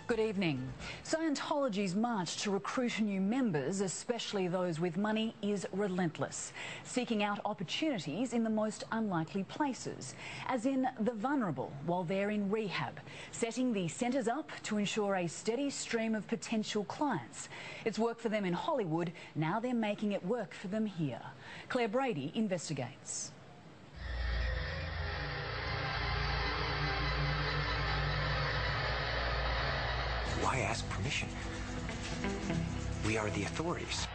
Good evening. Scientology's march to recruit new members, especially those with money, is relentless, seeking out opportunities in the most unlikely places, as in the vulnerable while they're in rehab, setting the centres up to ensure a steady stream of potential clients. It's worked for them in Hollywood, now they're making it work for them here. Claire Brady investigates. Why ask permission? We are the authorities.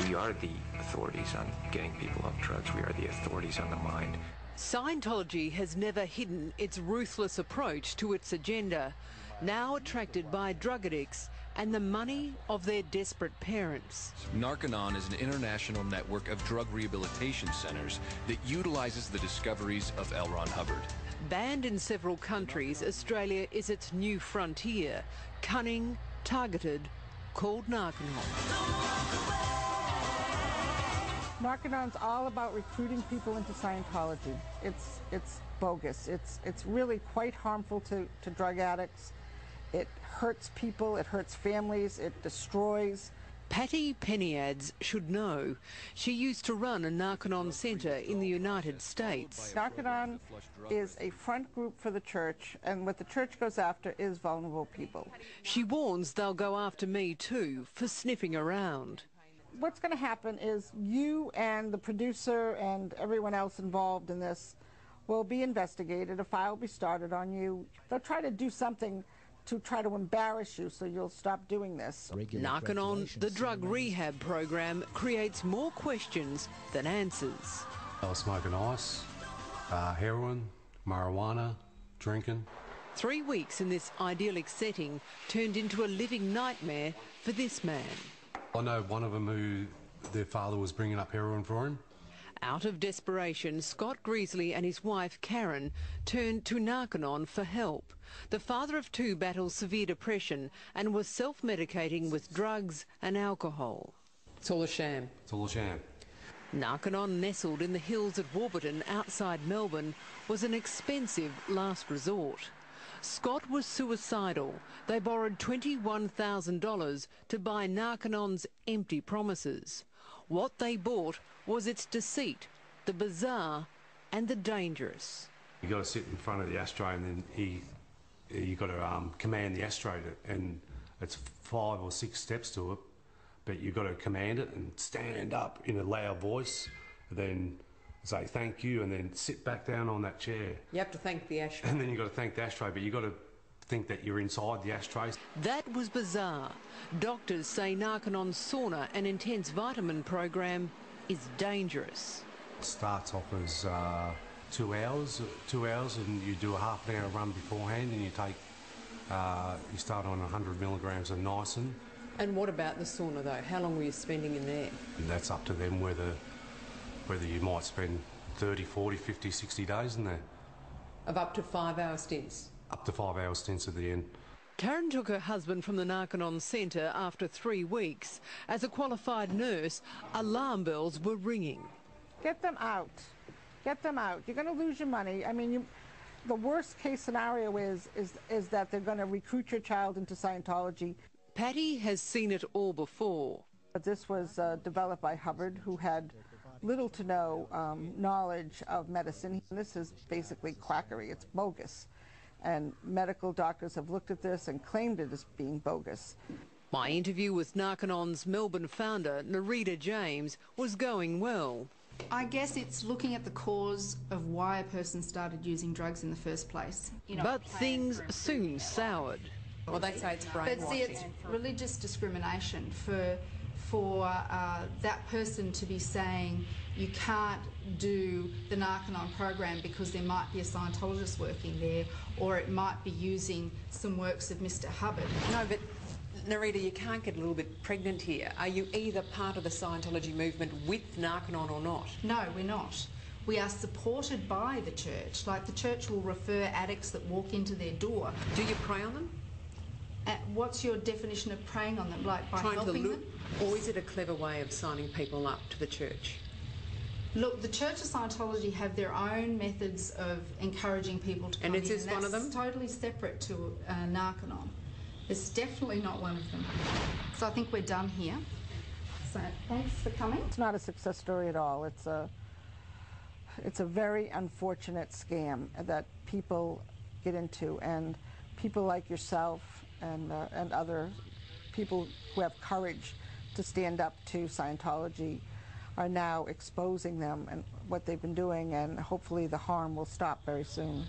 We are the authorities on getting people off drugs. We are the authorities on the mind. Scientology has never hidden its ruthless approach to its agenda, now attracted by drug addicts and the money of their desperate parents. Narconon is an international network of drug rehabilitation centres that utilises the discoveries of L. Ron Hubbard. Banned in several countries, Australia is its new frontier. Cunning, targeted, called Narconon. Narconon's all about recruiting people into Scientology. It's bogus. It's really quite harmful to drug addicts. It hurts people, it hurts families, it destroys. Patty Pennyadds should know. She used to run a Narconon centre in the United States. Narconon is a front group for the church, and what the church goes after is vulnerable people. She warns they'll go after me too for sniffing around. What's going to happen is you and the producer and everyone else involved in this will be investigated. A file will be started on you. They'll try to do something to try to embarrass you so you'll stop doing this. Narconon, the drug rehab program, creates more questions than answers. I was smoking ice, heroin, marijuana, drinking. 3 weeks in this idyllic setting turned into a living nightmare for this man. I know one of them who their father was bringing up heroin for him. Out of desperation, Scott Greasley and his wife Karen turned to Narconon for help. The father of two battles severe depression and was self-medicating with drugs and alcohol. It's all a sham. It's all a sham. Narconon, nestled in the hills at Warburton outside Melbourne, was an expensive last resort. Scott was suicidal. They borrowed $21,000 to buy Narconon's empty promises. What they bought was its deceit, the bizarre and the dangerous. You got to sit in front of the ashtray, and then you got to command the ashtray, and it's 5 or 6 steps to it, but you got to command it and stand up in a loud voice, and then say thank you, and then sit back down on that chair. You have to thank the ashtray. And then you got to thank the ashtray, but you got to think that you're inside the ashtray. That was bizarre. Doctors say Narconon's sauna and intense vitamin program is dangerous. It starts off as 2 hours, and you do a half an hour run beforehand, and you take you start on 100 milligrams of niacin. And what about the sauna though? How long were you spending in there? And that's up to them whether you might spend 30, 40, 50, 60 days in there. Of up to 5-hour stints? Up to 5-hour stints at the end. Karen took her husband from the Narconon Centre after 3 weeks. As a qualified nurse, alarm bells were ringing. Get them out. Get them out. You're going to lose your money. I mean, the worst case scenario is that they're going to recruit your child into Scientology. Patty has seen it all before. But this was developed by Hubbard, who had little to no knowledge of medicine. This is basically quackery. It's bogus. And medical doctors have looked at this and claimed it as being bogus. My interview with Narconon's Melbourne founder, Nerida James, was going well. I guess it's looking at the cause of why a person started using drugs in the first place. But things soon soured. Well, they say it's brainwashing. But see, it's religious discrimination for that person to be saying you can't do the Narconon program because there might be a Scientologist working there, or it might be using some works of Mr. Hubbard. No, but Nerida, you can't get a little bit pregnant here. Are you either part of the Scientology movement with Narconon or not? No, we're not. We are supported by the church. Like, the church will refer addicts that walk into their door. Do you prey on them? What's your definition of preying on them? Like by helping them? Or is it a clever way of signing people up to the church? Look, the Church of Scientology have their own methods of encouraging people to come in. And is this one of them? That's totally separate to Narconon. It's definitely not one of them. So I think we're done here. So thanks for coming. It's not a success story at all. It's a very unfortunate scam that people get into, and people like yourself and other people who have courage to stand up to Scientology are now exposing them and what they've been doing, and hopefully the harm will stop very soon.